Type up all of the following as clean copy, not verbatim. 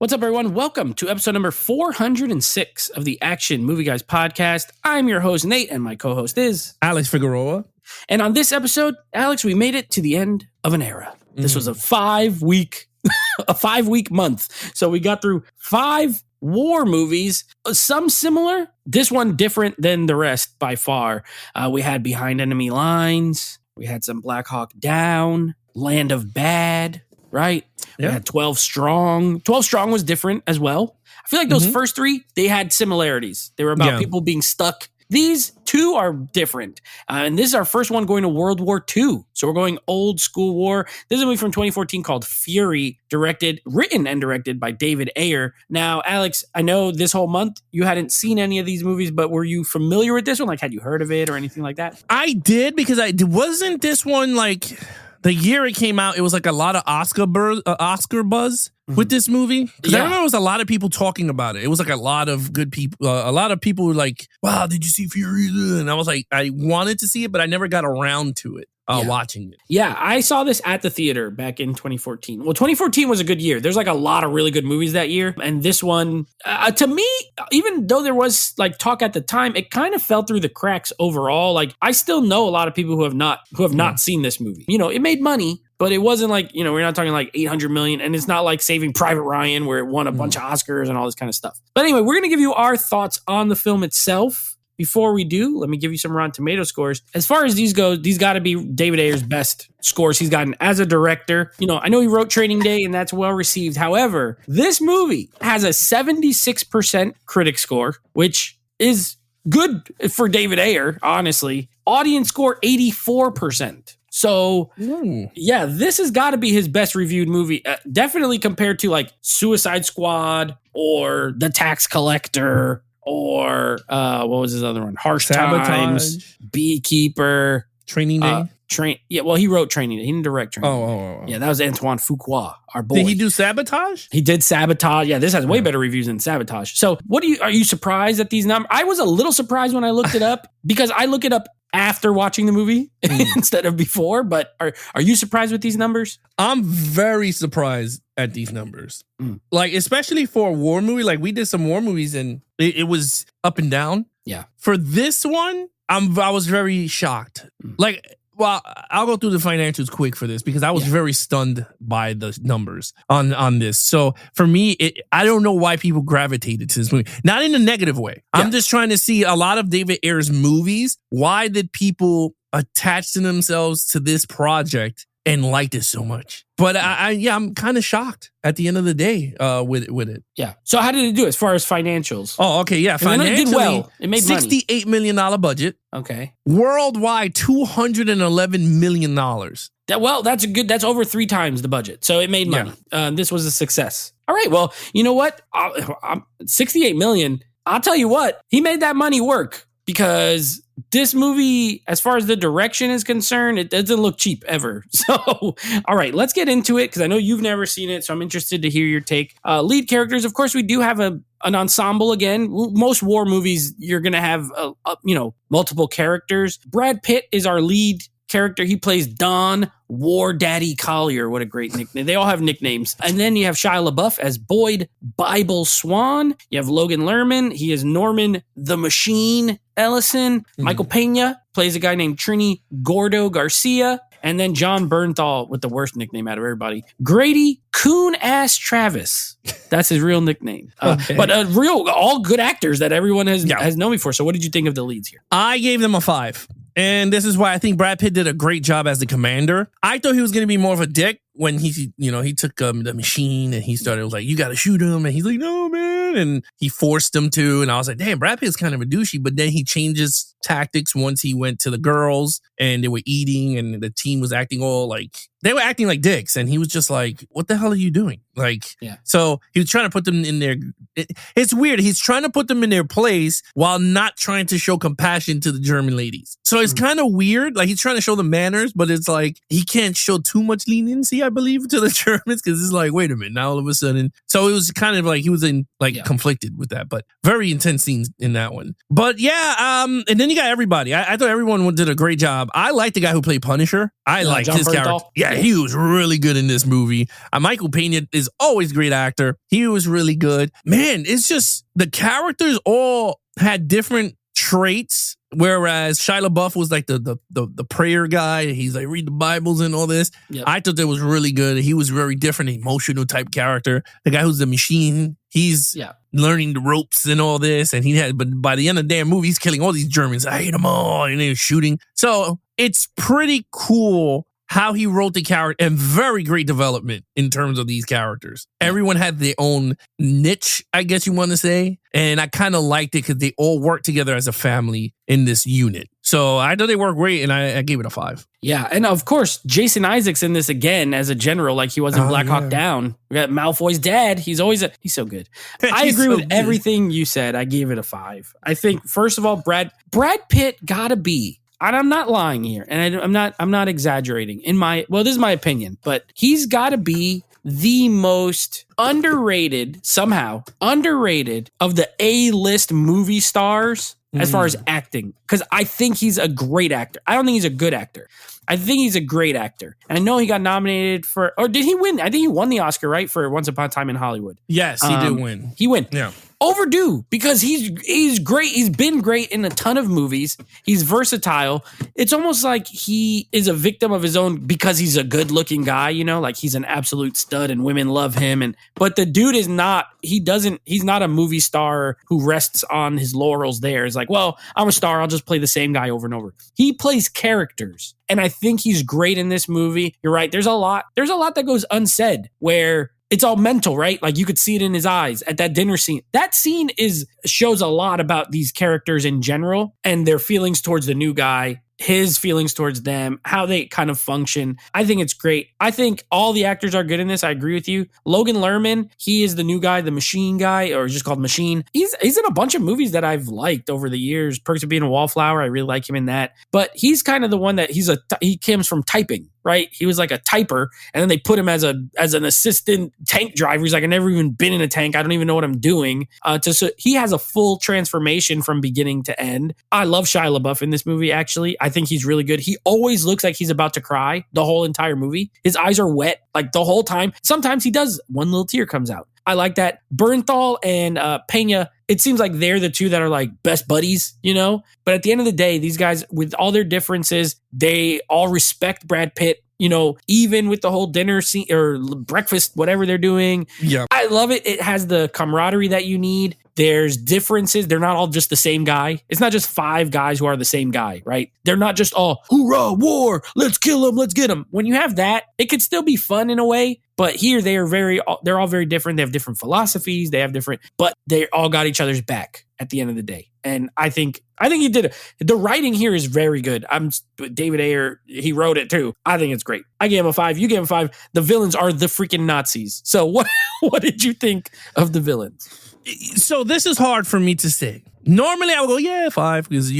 What's up, everyone? Welcome to episode number 406 of the Action Movie Guys podcast. I'm your host, Nate, and my co-host is Alex Figueroa. And on this episode, Alex, we made it to the end of an era. This was a 5-week month. So we got through 5 war movies, some similar, this one different than the rest by far. We had Behind Enemy Lines. We had some Black Hawk Down, Land of Bad, right? Yeah. We had 12 Strong. 12 Strong was different as well. I feel like those first 3, they had similarities. They were about people being stuck. These 2 are different. And this is our first one going to World War II. So we're going old school war. This is a movie from 2014 called Fury, written and directed by David Ayer. Now, Alex, I know this whole month you hadn't seen any of these movies, but were you familiar with this one? Like, had you heard of it or anything like that? I did, because wasn't this one like the year it came out, it was like a lot of Oscar buzz with this movie? Because I remember there was a lot of people talking about it. It was like a lot of good people. A lot of people were like, wow, did you see Fury? And I was like, I wanted to see it, but I never got around to it. Watching it. Yeah, I saw this at the theater back in 2014. Well, 2014 was a good year. There's like a lot of really good movies that year. And this one, to me, even though there was like talk at the time, it kind of fell through the cracks overall. Like, I still know a lot of people who have not seen this movie. You know, it made money, but it wasn't like, you know, we're not talking like 800 million, and it's not like Saving Private Ryan where it won a bunch of Oscars and all this kind of stuff. But anyway, we're going to give you our thoughts on the film itself. Before we do, let me give you some Rotten Tomato scores. As far as these go, these got to be David Ayer's best scores he's gotten as a director. You know, I know he wrote Training Day and that's well received. However, this movie has a 76% critic score, which is good for David Ayer, honestly. Audience score, 84%. So, yeah, this has got to be his best reviewed movie. Definitely compared to like Suicide Squad or The Tax Collector, or what was his other one? Harsh Times, Beekeeper, Training Day. He wrote Training Day. He didn't direct Training Day. Oh. Yeah, that was Antoine Fuqua, our boy. Did he do Sabotage? He did Sabotage. Yeah, this has way better reviews than Sabotage. So, are you surprised at these numbers? I was a little surprised when I looked it up, because I look it up after watching the movie instead of before. But are you surprised with these numbers? I'm very surprised at these numbers. Like, especially for a war movie. Like, we did some war movies and it was up and down. Yeah. For this one, I was very shocked. Like, well, I'll go through the financials quick for this, because I was very stunned by the numbers on this. So for me, I don't know why people gravitated to this movie. Not in a negative way. Yeah. I'm just trying to see a lot of David Ayer's movies. Why did people attach to themselves to this project and liked it so much? But I'm kind of shocked at the end of the day with it. Yeah. So how did it do as far as financials? Oh, okay. Yeah. Financially, it did well. It made money. $68 million budget. Okay. Worldwide, $211 million. That's over 3 times the budget. So it made money. Yeah. This was a success. All right. Well, you know what? 68 million. I'll tell you what, he made that money work, because this movie, as far as the direction is concerned, it doesn't look cheap ever. So, all right, let's get into it, because I know you've never seen it, so I'm interested to hear your take. Lead characters, of course, we do have an ensemble again. Most war movies, you're going to have, multiple characters. Brad Pitt is our lead character. He plays Don War Daddy Collier. What a great nickname. They all have nicknames. And then you have Shia LaBeouf as Boyd Bible Swan. You have Logan Lerman. He is Norman the Machine Ellison. Michael Pena plays a guy named Trini Gordo Garcia. And then John Bernthal, with the worst nickname out of everybody, Grady Coon-Ass Travis. That's his real nickname. Okay. But all good actors that everyone has known before. So what did you think of the leads here? I gave them a 5. And this is why I think Brad Pitt did a great job as the commander. I thought he was going to be more of a dick when he took the machine and he started, was like, you got to shoot him. And he's like, no, man. And he forced him to. And I was like, damn, Brad Pitt's kind of a douchey. But then he changes tactics once he went to the girls and they were eating and the team was acting all like, they were acting like dicks. And he was just like, what the hell are you doing? Like, so he was trying to put them in their, it's weird. He's trying to put them in their place while not trying to show compassion to the German ladies. So it's kind of weird. Like, he's trying to show them manners, but it's like, he can't show too much leniency, loyalty, I believe, to the Germans, because it's like, wait a minute, now all of a sudden. So it was kind of like he was in conflicted with that, but very intense scenes in that one. But yeah, and then you got everybody. I thought everyone did a great job. I liked the guy who played Punisher. I liked his character. Yeah, he was really good in this movie. Michael Pena is always a great actor. He was really good. Man, it's just the characters all had different traits. Whereas Shia LaBeouf was like the prayer guy. He's like read the Bibles and all this. Yep. I thought that was really good. He was very different, emotional type character. The guy who's the machine, he's learning the ropes and all this. And but by the end of the damn movie, he's killing all these Germans. I hate them all. And they're shooting. So it's pretty cool how he wrote the character, and very great development in terms of these characters. Everyone had their own niche, I guess you want to say. And I kind of liked it because they all worked together as a family in this unit. So I thought they worked great, and I gave it a 5. Yeah, and of course, Jason Isaacs in this again as a general, like he was in Black Hawk Down. We got Malfoy's dad. He's so good. I agree with everything you said. I gave it a 5. I think, first of all, Brad Pitt gotta be, and I'm not lying here, and I'm not exaggerating. This is my opinion, but he's got to be the most underrated of the A-list movie stars as far as acting, because I think he's a great actor. I don't think he's a good actor. I think he's a great actor. And I know he got nominated or did he win? I think he won the Oscar, right? For Once Upon a Time in Hollywood. Yes, he did win. He won. Yeah. Overdue, because he's great. He's been great in a ton of movies. He's versatile. It's almost like he is a victim of his own because he's a good looking guy, like he's an absolute stud and women love him. But the dude is not, he's not a movie star who rests on his laurels there. It's like, well, I'm a star. I'll just play the same guy over and over. He plays characters. And I think he's great in this movie. You're right. There's a lot that goes unsaid where it's all mental, right? Like you could see it in his eyes at that dinner scene. That scene shows a lot about these characters in general and their feelings towards the new guy, his feelings towards them, how they kind of function. I think it's great. I think all the actors are good in this. I agree with you. Logan Lerman, he is the new guy, the machine guy, or just called Machine. He's in a bunch of movies that I've liked over the years. Perks of Being a Wallflower, I really like him in that. But he's kind of the one that he comes from typing, right? He was like a typer, and then they put him as an assistant tank driver. He's like, I've never even been in a tank. I don't even know what I'm doing. So he has a full transformation from beginning to end. I love Shia LaBeouf in this movie, actually. I think he's really good. He always looks like he's about to cry the whole entire movie. His eyes are wet like the whole time. Sometimes he does. One little tear comes out. I like that. Bernthal and Pena, it seems like they're the two that are like best buddies, But at the end of the day, these guys, with all their differences, they all respect Brad Pitt. Even with the whole dinner scene or breakfast, whatever they're doing. Yeah. I love it. It has the camaraderie that you need. There's differences. They're not all just the same guy. It's not just 5 guys who are the same guy, right? They're not just all, hoorah, war, let's kill him, let's get him. When you have that, it could still be fun in a way. But here they're all very different. They have different philosophies. But they all got each other's back at the end of the day. And I think he did it. The writing here is very good. David Ayer, he wrote it too. I think it's great. I gave him a 5. You gave him a 5. The villains are the freaking Nazis. So what did you think of the villains? So this is hard for me to say. Normally I would go, 5, because,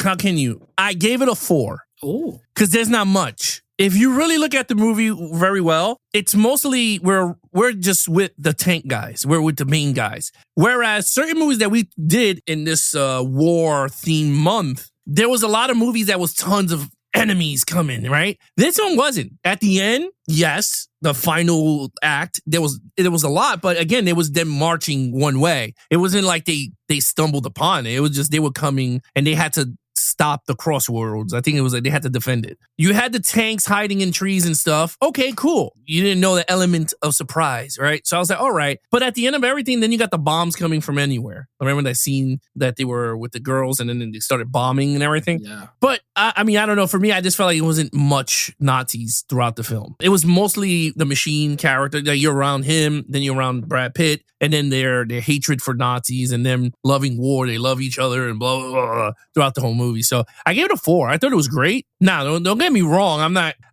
how can you? I gave it a 4. Oh. Because there's not much. If you really look at the movie very well, it's mostly we're just with the tank guys. We're with the main guys. Whereas certain movies that we did in this war theme month, there was a lot of movies that was tons of enemies coming, right? This one wasn't. At the end, yes, the final act, there was a lot, but again, it was them marching one way. It wasn't like they stumbled upon it. It was just they were coming and they had to stop the crossroads. I think it was like they had to defend it. You had the tanks hiding in trees and stuff. Okay, cool. You didn't know the element of surprise, right? So I was like, all right. But at the end of everything, then you got the bombs coming from anywhere. I remember that scene that they were with the girls and then they started bombing and everything. Yeah. But I mean, I don't know. For me, I just felt like it wasn't much Nazis throughout the film. It was mostly the machine character. That you're around him, then you're around Brad Pitt, and then their hatred for Nazis and them loving war. They love each other and blah, blah, blah, throughout the whole movie. So I gave it a 4. I thought it was great. Now, don't get me wrong.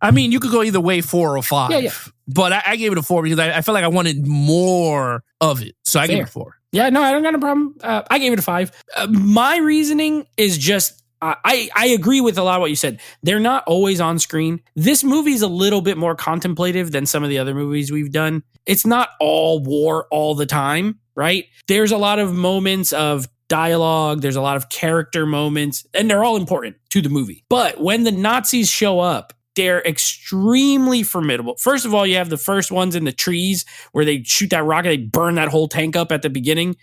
You could go either way, 4 or 5. Yeah. But I gave it a 4 because I felt like I wanted more of it. So I gave it a 4. Yeah, no, I don't got a problem. I gave it a 5. My reasoning is just I agree with a lot of what you said. They're not always on screen. This movie's a little bit more contemplative than some of the other movies we've done. It's not all war all the time, right? There's a lot of moments of dialogue. There's a lot of character moments, and they're all important to the movie. But when the Nazis show up, they're extremely formidable. First of all, you have the first ones in the trees where they shoot that rocket, they burn that whole tank up at the beginning.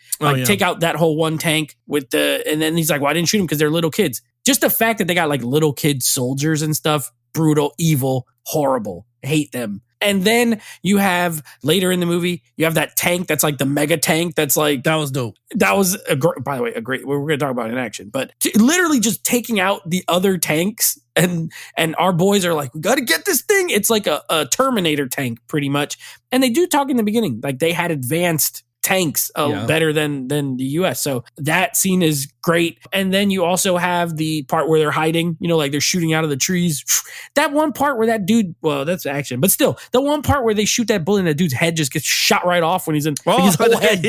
Take out that whole one tank and then he's like, well, I didn't shoot them because they're little kids. Just the fact that they got like little kid soldiers and stuff, brutal, evil, horrible, hate them. And then you have later in the movie, you have that tank that's like the mega tank. That's like, that was dope. That was by the way, a great, we're going to talk about it in action, but literally just taking out the other tanks and our boys are like, we got to get this thing. It's like a Terminator tank pretty much. And they do talk in the beginning, like they had advanced tanks better than the US. So that scene is great. And then you also have the part where they're hiding, like they're shooting out of the trees. That one part where that dude, well, that's action, but still the one part where they shoot that bullet and that dude's head just gets shot right off when he's in his whole head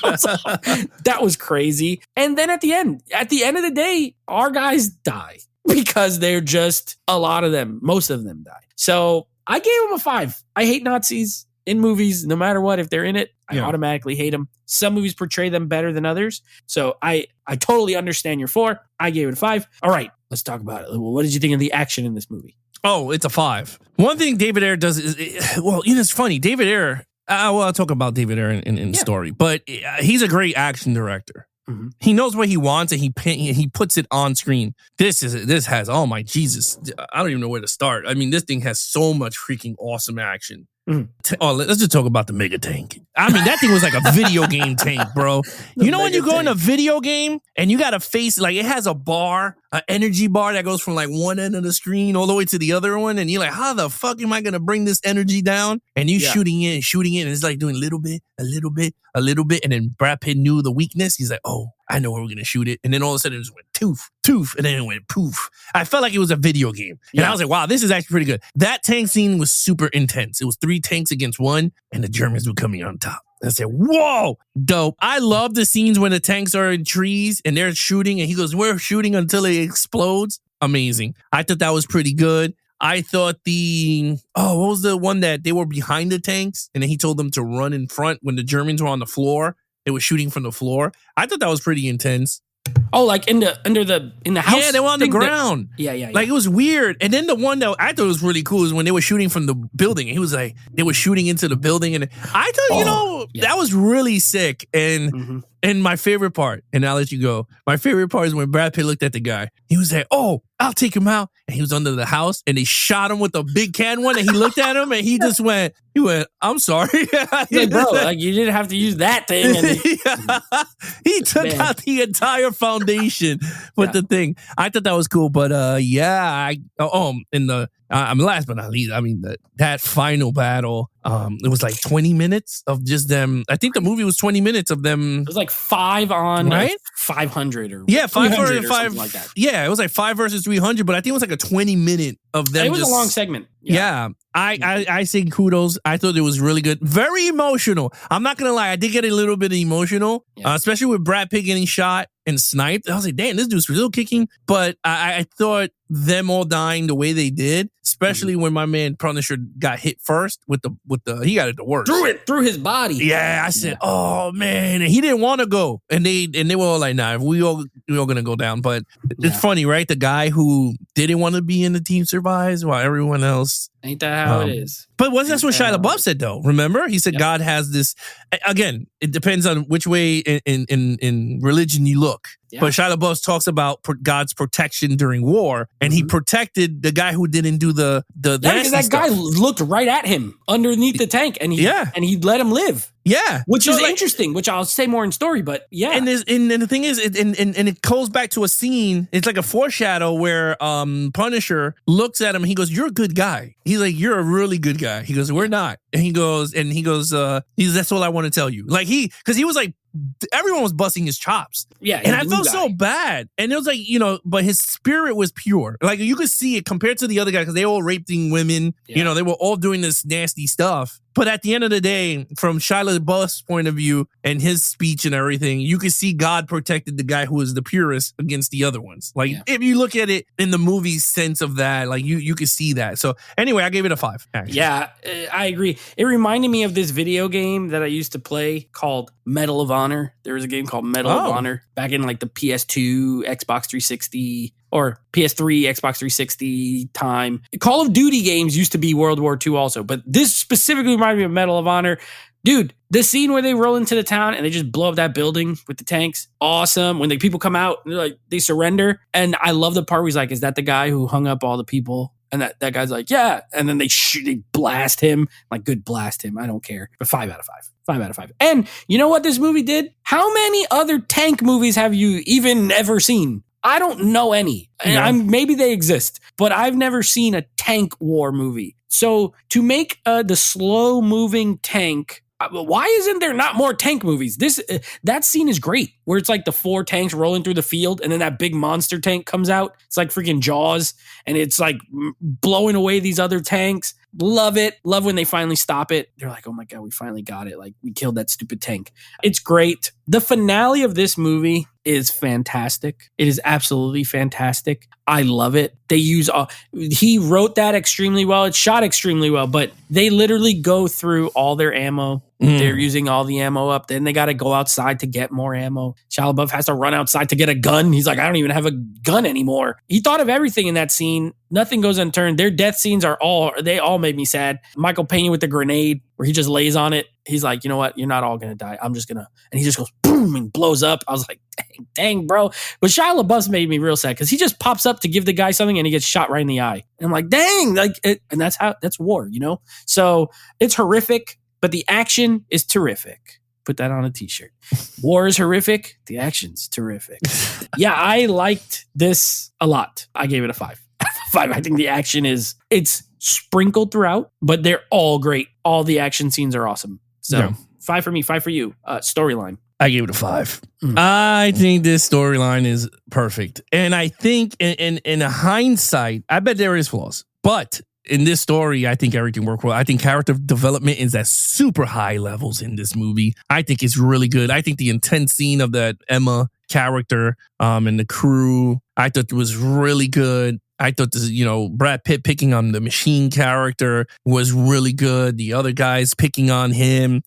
comes off. That was crazy. And then at the end of the day, our guys die because they're just a lot of them. Most of them die. So I gave them a 5. I hate Nazis in movies, no matter what. If they're in it, I automatically hate them. Some movies portray them better than others. So I totally understand your 4. I gave it a 5. All right, let's talk about it. What did you think of the action in this movie? Oh, it's a 5. One thing David Ayer does is, it's funny. David Ayer, I'll talk about David Ayer in story, but he's a great action director. Mm-hmm. He knows what he wants and he puts it on screen. This has, oh my Jesus, I don't even know where to start. I mean, this thing has so much freaking awesome action. Let's just talk about the mega tank. I mean, that thing was like a video game tank, bro. You know when you go in a video game and you got to face, like, it has a bar, an energy bar that goes from like one end of the screen all the way to the other one, and you're like, how the fuck am I going to bring this energy down? And you shooting it, and it's like doing a little bit, and then Brad Pitt knew the weakness. He's like, oh, I know where we're going to shoot it. And then all of a sudden it just went toof, and then it went poof. I felt like it was a video game. And I was like, wow, this is actually pretty good. That tank scene was super intense. It was 3 tanks against 1, and the Germans were coming on top. I said, whoa, dope. I love the scenes when the tanks are in trees and they're shooting, and he goes, we're shooting until it explodes. Amazing. I thought that was pretty good. I thought what was the one that they were behind the tanks and then he told them to run in front when the Germans were on the floor? They were shooting from the floor. I thought that was pretty intense. Oh, like in the house? Yeah, they were on the ground. Yeah. Like, it was weird. And then the one that I thought was really cool is when they were shooting from the building. And he was like, they were shooting into the building. And I thought, that was really sick. And and my favorite part, and I'll let you go, my favorite part is when Brad Pitt looked at the guy. He was like, oh, I'll take him out. And he was under the house and they shot him with a big can one. And he looked at him and he just went, I'm sorry. Like, bro, like, you didn't have to use that thing. And he took out the entire foundation with the thing. I thought that was cool. But last but not least, I mean, that final battle, it was like 20 minutes of just them. I think the movie was 20 minutes of them. It was like 5 on right? 500 or 500 or something like that. Yeah, it was like 5 versus 300, but I think it was like a 20-minute of them. It was a long segment. Yeah. I say kudos. I thought it was really good. Very emotional. I'm not going to lie. I did get a little bit emotional, especially with Brad Pitt getting shot and sniped. I was like, damn, this dude's still kicking. But I thought them all dying the way they did, especially when my man Punisher got hit first with the he got it the worst. Through his body. Yeah, I said, oh man, and he didn't want to go, and they were all like, nah, we all gonna go down. But it's funny, right? The guy who didn't want to be in the team survives while everyone else. Ain't that how it is? But that's what Shia LaBeouf said, though. Remember, he said God has this. Again, it depends on which way in religion you look. Yeah. But Shia LaBeouf talks about God's protection during war, and he protected the guy who didn't do the because that guy looked right at him underneath the tank, and he let him live. Yeah, which is interesting. Which I'll say more in story, but yeah. And the thing is, it goes back to a scene. It's like a foreshadow where Punisher looks at him. And he goes, "You're a good guy." He's like, "You're a really good guy." He goes, "We're not." And he goes, that's all I want to tell you. Like because he was like, everyone was busting his chops. Yeah. And I felt so bad. And it was like, but his spirit was pure. Like you could see it compared to the other guy because they all raping women. Yeah. They were all doing this nasty stuff. But at the end of the day, from Shia LaBeouf's point of view and his speech and everything, you could see God protected the guy who was the purest against the other ones. Like if you look at it in the movie sense of that, like you could see that. So anyway, I gave it a 5. Actually. Yeah, I agree. It reminded me of this video game that I used to play called Medal of Honor. There was a game called Medal of Honor back in like the PS2, Xbox 360, or PS3, Xbox 360 time. Call of Duty games used to be World War II also, but this specifically reminded me of Medal of Honor. Dude, the scene where they roll into the town and they just blow up that building with the tanks, awesome. When the people come out, they're like, they surrender. And I love the part where he's like, is that the guy who hung up all the people? And that guy's like, yeah. And then they blast him. Like, good, blast him. I don't care. But 5 out of 5. 5 out of 5. And you know what this movie did? How many other tank movies have you even ever seen? I don't know any. And maybe they exist, but I've never seen a tank war movie. So to make the slow moving tank, why isn't there not more tank movies? That scene is great, where it's like the 4 tanks rolling through the field, and then that big monster tank comes out. It's like freaking Jaws, and it's like blowing away these other tanks. Love it. Love when they finally stop it. They're like, oh my God, we finally got it. Like, we killed that stupid tank. It's great. The finale of this movie is fantastic. It is absolutely fantastic. I love it. He wrote that extremely well. It's shot extremely well, but they literally go through all their ammo. They're using all the ammo up. Then they got to go outside to get more ammo. Shia LaBeouf has to run outside to get a gun. He's like, I don't even have a gun anymore. He thought of everything in that scene. Nothing goes unturned. Their death scenes they all made me sad. Michael Pena with the grenade where he just lays on it. He's like, you know what? You're not all going to die. I'm just going to, and he just goes boom and blows up. I was like, dang, bro. But Shia LaBeouf made me real sad because he just pops up to give the guy something and he gets shot right in the eye. And I'm like, dang, and that's war, So it's horrific, but the action is terrific. Put that on a t-shirt. War is horrific. The action's terrific. Yeah, I liked this a lot. I gave it a 5. 5. I think the action it's sprinkled throughout, but they're all great. All the action scenes are awesome. So 5 for me, 5 for you. Storyline. I gave it a 5. I think this storyline is perfect. And I think in hindsight, I bet there is flaws. But in this story, I think everything worked well. I think character development is at super high levels in this movie. I think it's really good. I think the intense scene of that Emma character and the crew, I thought it was really good. I thought this, Brad Pitt picking on the machine character was really good. The other guys picking on him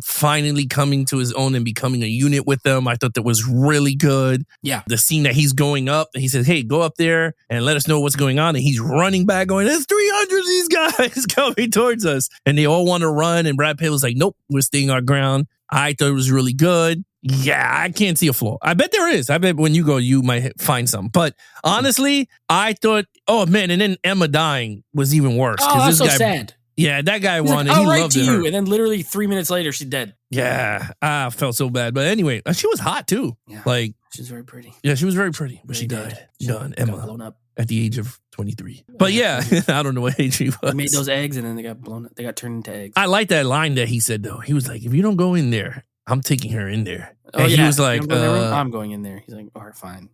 finally coming to his own and becoming a unit with them. I thought that was really good. Yeah. The scene that he's going up and he says, hey, go up there and let us know what's going on. And he's running back going, there's 300 of these guys coming towards us. And they all want to run. And Brad Pitt was like, nope, we're staying our ground. I thought it was really good. Yeah, I can't see a flaw. I bet there is. I bet when you go, you might find some. But honestly, I thought, oh man, and then Emma dying was even worse. Oh, that's so sad. Yeah, that guy won, like, and he right loved to her. you. And then literally 3 minutes later, she's dead. Yeah, I felt so bad. But anyway, she was hot too. Yeah, like she's very pretty. Yeah, she was very pretty, but she died. Done, Emma, blown up at the age of 23. But yeah, I don't know what age she was. They made those eggs, and then they got blown up. They got turned into eggs. I like that line that he said though. He was like, "If you don't go in there, I'm taking her in there." Oh, and yeah. he was like, I'm going in there. He's like, all right, fine.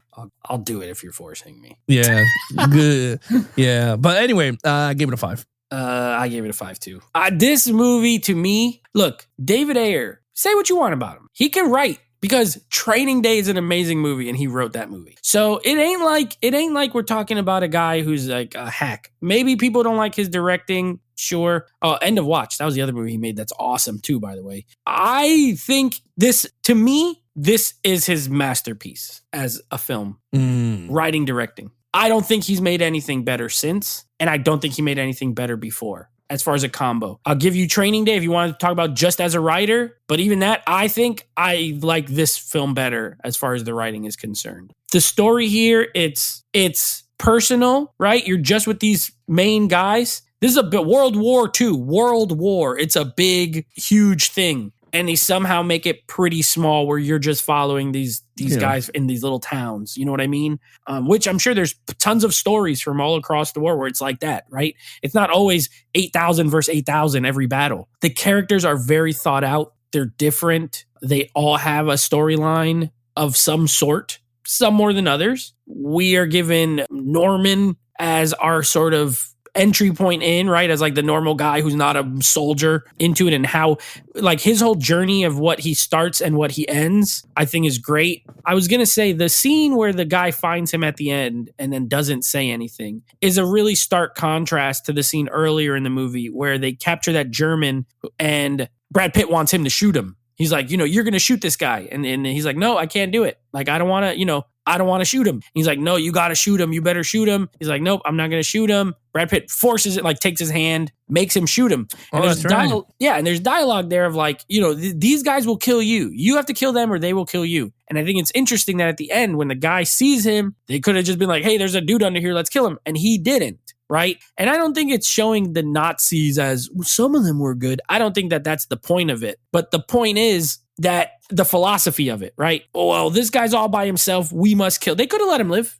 I'll do it if you're forcing me. Yeah, good. Yeah. But anyway, I gave it a 5. I gave it a 5 too. This movie to me, look, David Ayer, say what you want about him. He can write because Training Day is an amazing movie and he wrote that movie. So it ain't like we're talking about a guy who's like a hack. Maybe people don't like his directing. Sure. Oh, End of Watch. That was the other movie he made. That's awesome too, by the way. I think to me, this is his masterpiece as a film. Writing, directing. I don't think he's made anything better since, and I don't think he made anything better before as far as a combo. I'll give you Training Day if you want to talk about just as a writer, but even that, I think I like this film better as far as the writing is concerned. The story here, it's personal, right? You're just with these main guys. This is a bit World War II. World War. It's a big, huge thing. and they somehow make it pretty small where you're just following these guys in these little towns. You know what I mean? Which I'm sure there's tons of stories from all across the war where it's like that, right? It's not always 8,000 versus 8,000 every battle. The characters are very thought out. They're different. They all have a storyline of some sort, some more than others. We are given Norman as our sort of entry point in, right? As like the normal guy who's not a soldier into it, and how like his whole journey of what he starts and what he ends, I think is great. I was going to say the scene where the guy finds him at the end and then doesn't say anything is a really stark contrast to the scene earlier in the movie where they capture that German and Brad Pitt wants him to shoot him. He's like, you're going to shoot this guy. And he's like, no, I can't do it. Like, I don't want to shoot him. He's like, no, you got to shoot him. You better shoot him. He's like, nope, I'm not going to shoot him. Brad Pitt forces it, like takes his hand, makes him shoot him. And there's and there's dialogue there of like, these guys will kill you. You have to kill them or they will kill you. And I think it's interesting that at the end, when the guy sees him, they could have just been like, hey, there's a dude under here. Let's kill him. And he didn't. Right. And I don't think it's showing the Nazis as some of them were good. I don't think that that's the point of it. But the point is that the philosophy of it, right? Oh, well, this guy's all by himself. We must kill. They could have let him live.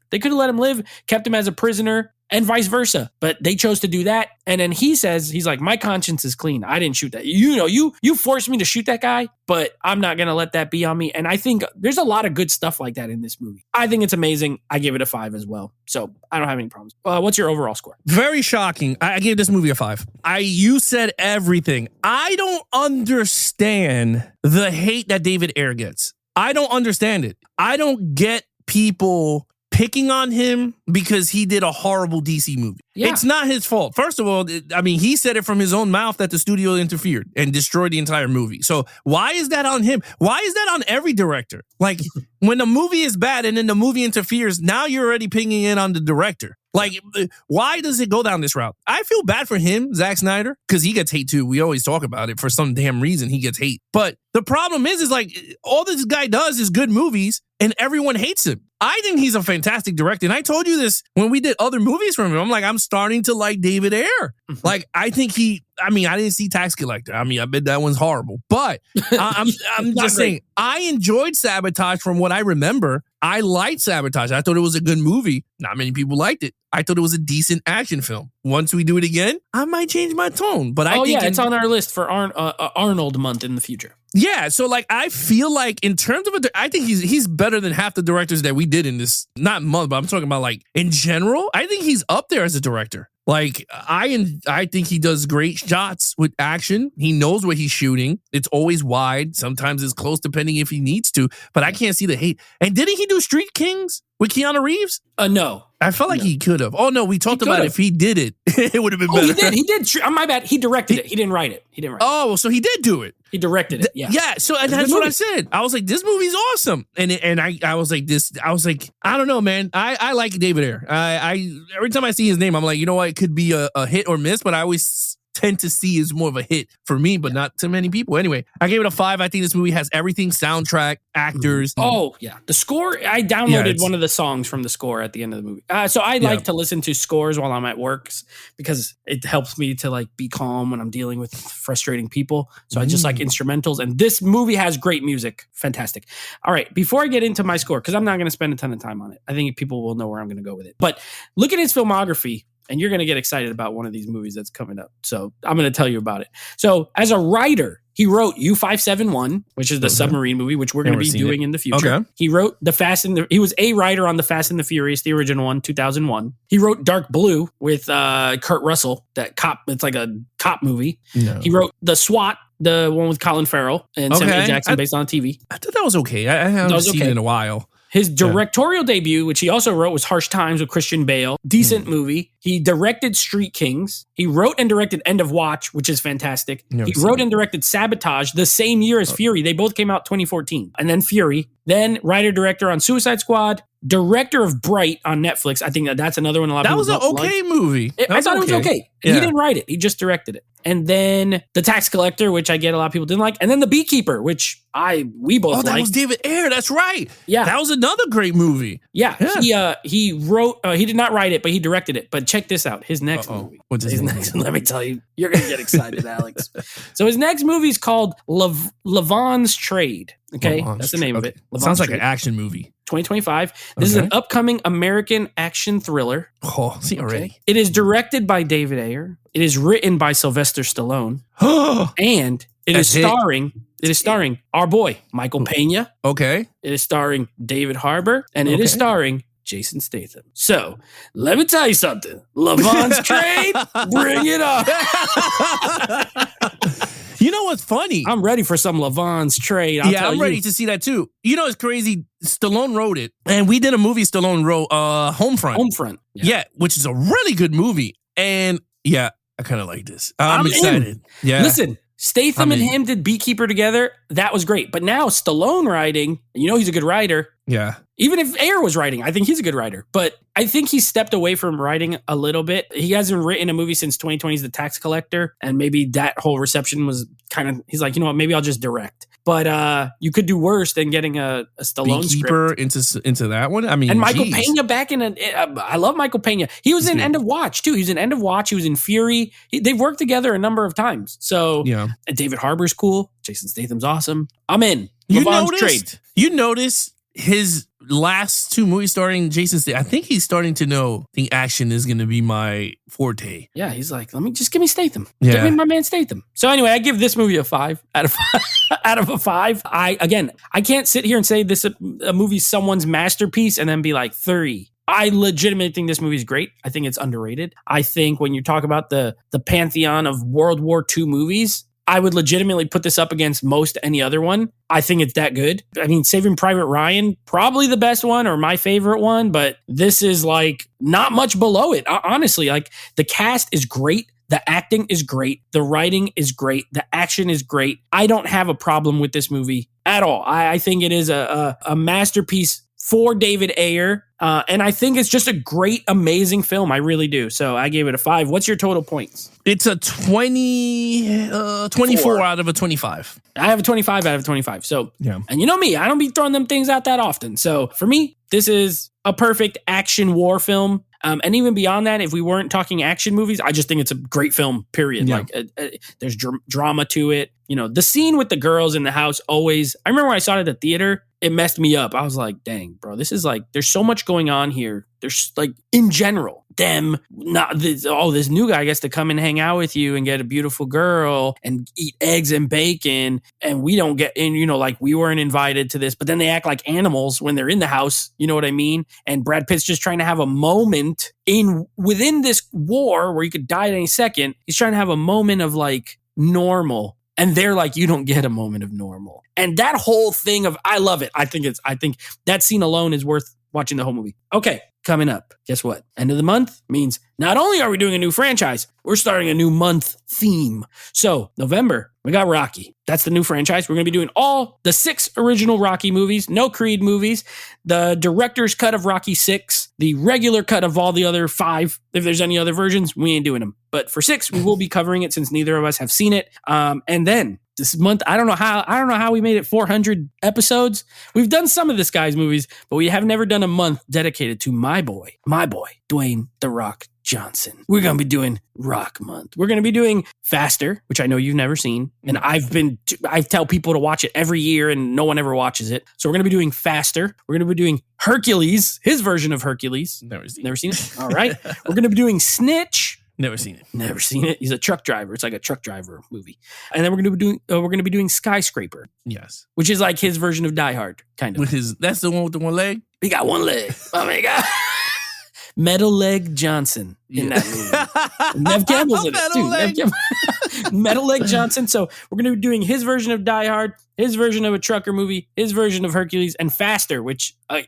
Kept him as a prisoner and vice versa. But they chose to do that. And then he's like, my conscience is clean. I didn't shoot that. You forced me to shoot that guy, but I'm not going to let that be on me. And I think there's a lot of good stuff like that in this movie. I think it's amazing. I give it a 5 as well. So I don't have any problems. What's your overall score? Very shocking. I gave this movie a 5. You said everything. I don't understand the hate that David Ayer gets. I don't understand it. I don't get people picking on him because he did a horrible DC movie. Yeah. It's not his fault. First of all, he said it from his own mouth that the studio interfered and destroyed the entire movie. So why is that on him? Why is that on every director? Like, when the movie is bad and then the movie interferes, now you're already picking in on the director. Like, why does it go down this route? I feel bad for him, Zack Snyder, because he gets hate too. We always talk about it. For some damn reason, he gets hate. But the problem is like, all this guy does is good movies and everyone hates him. I think he's a fantastic director. And I told you this when we did other movies from him. I'm like, I'm starting to like David Ayer. Like, I think I didn't see Tax Collector. I bet that one's horrible. But I'm just saying, I enjoyed Sabotage from what I remember. I liked Sabotage. I thought it was a good movie. Not many people liked it. I thought it was a decent action film. Once we do it again, I might change my tone. But I think it's on our list for Arnold month in the future. Yeah, so like I feel like in terms of I think he's better than half the directors that we did in this, not month, but I'm talking about like in general. I think he's up there as a director. Like, I think he does great shots with action. He knows what he's shooting. It's always wide. Sometimes it's close, depending if he needs to. But I can't see the hate. And didn't he do Street Kings with Keanu Reeves? No. I felt like he could have. Oh, no, we talked about if he did it, it would have been better. He did. My bad. He directed it. He didn't write it. Oh, so he did do it. He directed it. Yeah. Yeah. So that's what I said. I was like, this movie's awesome. And I was like, I don't know, man. I like David Ayer. I every time I see his name, I'm like, you know what? It could be a hit or miss, but I always tend to see is more of a hit for me, but not to many people. Anyway, I gave it a 5. I think this movie has everything: soundtrack, actors. Oh yeah, the score. I downloaded one of the songs from the score at the end of the movie. So I like to listen to scores while I'm at work because it helps me to like be calm when I'm dealing with frustrating people. So I just like instrumentals, and this movie has great music. Fantastic. All right, before I get into my score, because I'm not going to spend a ton of time on it, I think people will know where I'm going to go with it. But look at his filmography. And you're going to get excited about one of these movies that's coming up. So I'm going to tell you about it. So as a writer, he wrote U-571, which is the submarine movie, which we're going to be doing in the future. Okay. He wrote he was a writer on The Fast and the Furious, the original one, 2001. He wrote Dark Blue with Kurt Russell, that cop. It's like a cop movie. No. He wrote The SWAT, the one with Colin Farrell and Samuel Jackson based on TV. I thought that was okay. I haven't seen it in a while. His directorial debut, which he also wrote, was Harsh Times with Christian Bale. Decent movie. He directed Street Kings. He wrote and directed End of Watch, which is fantastic. He wrote and directed Sabotage the same year as Fury. They both came out 2014. And then Fury. Then writer-director on Suicide Squad. Director of Bright on Netflix. I think that's another one a lot of That people was an okay movie. I thought it was okay. Yeah. He didn't write it. He just directed it. And then The Tax Collector, which I get a lot of people didn't like. And then The Beekeeper, which we both liked. Oh, that was David Ayer. That's right. Yeah. That was another great movie. Yeah. He wrote, he did not write it, but he directed it. But check this out. His next movie. What's his next? Let me tell you, you're going to get excited, Alex. So his next movie is called Levon's Trade. Okay. That's the name of it. Sounds like an action movie. 2025. This is an upcoming American action thriller. Oh, see already. It is directed by David Ayer. It is written by Sylvester Stallone. And it is starring our boy, Michael Pena. Okay. It is starring David Harbour. And it is starring Jason Statham. So, let me tell you something. Levon's Trade, bring it on. You know what's funny? I'm ready for some Levon's Trade. I'm ready to see that too. You know, it's crazy. Stallone wrote it, and we did a movie Stallone wrote, Homefront. Homefront. Yeah, which is a really good movie. And I kind of like this. I'm excited. In. Yeah. Listen, Statham and him did Beekeeper together. That was great. But now Stallone writing, he's a good writer. Yeah. Even if Ayer was writing, I think he's a good writer. But I think he stepped away from writing a little bit. He hasn't written a movie since 2020's The Tax Collector. And maybe that whole reception was he's like, you know what, maybe I'll just direct. But you could do worse than getting a Stallone Beekeeper script. into that one. I mean, and Michael Pena back in I love Michael Pena. He was in End of Watch too. He was in End of Watch. He was in Fury. They've worked together a number of times. So and David Harbour's cool. Jason Statham's awesome. I'm in. You notice his last two movies starring Jason Statham. I think he's starting to know the action is going to be my forte. Yeah, he's like, give me Statham. Yeah. Give me my man Statham. So anyway, I give this movie a 5 out of 5. Out of a 5. I can't sit here and say this a movie's someone's masterpiece and then be like 3. I legitimately think this movie is great. I think it's underrated. I think when you talk about the pantheon of World War II movies, I would legitimately put this up against most any other one. I think it's that good. I mean, Saving Private Ryan, probably the best one or my favorite one, but this is like not much below it. Honestly, like the cast is great. The acting is great. The writing is great. The action is great. I don't have a problem with this movie at all. I think it is a masterpiece for David Ayer. And I think it's just a great, amazing film. I really do. So I gave it a 5. What's your total points? It's a 24 out of a 25. I have a 25 out of 25. So, and you know me, I don't be throwing them things out that often. So for me, this is a perfect action war film. And even beyond that, if we weren't talking action movies, I just think it's a great film, period. Yeah. Like there's drama to it. The scene with the girls in the house always, I remember when I saw it at the theater, it messed me up. I was like, dang, bro, this is like, there's so much going on here. There's like, in general, this new guy gets to come and hang out with you and get a beautiful girl and eat eggs and bacon. And we don't get in, like we weren't invited to this, but then they act like animals when they're in the house. You know what I mean? And Brad Pitt's just trying to have a moment within this war where you could die at any second. He's trying to have a moment of like normal. And they're like, you don't get a moment of normal. And that whole thing of, I love it. I think that scene alone is worth watching the whole movie. Okay, coming up. Guess what? End of the month means not only are we doing a new franchise, we're starting a new month theme. So November, we got Rocky. That's the new franchise. We're going to be doing all the 6 original Rocky movies, no Creed movies, the director's cut of Rocky 6, the regular cut of all the other 5. If there's any other versions, we ain't doing them. But for 6, we will be covering it since neither of us have seen it. And then this month, I don't know how we made it 400 episodes. We've done some of this guy's movies, but we have never done a month dedicated to my boy, Dwayne The Rock Johnson. We're going to be doing Rock Month. We're going to be doing Faster, which I know you've never seen. And I tell people to watch it every year and no one ever watches it. So we're going to be doing Faster. We're going to be doing Hercules, his version of Hercules. Never seen it. All right. We're going to be doing Snitch. Never seen it. He's a truck driver. It's like a truck driver movie. And then we're going to be doing Skyscraper. Yes. Which is like his version of Die Hard, kind of. That's the one with the one leg? He got one leg. Oh my God. Metal Leg Johnson in that movie. Nev Campbell's in it too. Metal Leg Johnson. So we're going to be doing his version of Die Hard, his version of a trucker movie, his version of Hercules, and Faster, which I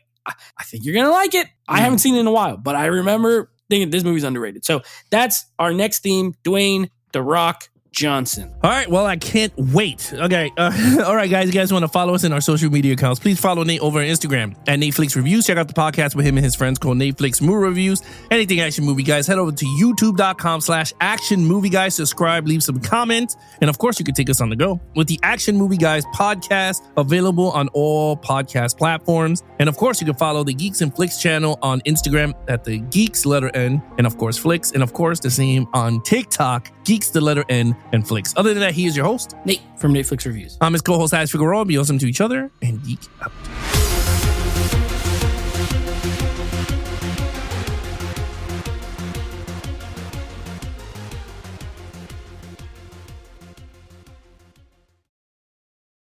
think you're going to like it. I haven't seen it in a while, but I remember thinking this movie's underrated. So that's our next theme, Dwayne The Rock Johnson. All right, well, I can't wait. Okay, all right, guys, you guys want to follow us in our social media accounts, please follow Nate over on Instagram at Netflix Reviews. Check out the podcast with him and his friends called Netflix Movie Reviews. Anything Action Movie Guys, head over to youtube.com/Action Movie Guys. Subscribe, leave some comments, and of course, you can take us on the go with the Action Movie Guys podcast, available on all podcast platforms. And of course, you can follow the Geeks and Flicks channel on Instagram at the Geeks letter N, and of course, Flicks, and of course, the same on TikTok, Geeks the letter N and Flicks. Other than that, he is your host, Nate from Netflix Reviews. I'm his co-host, Ash Figueroa. Be awesome to each other and geek out.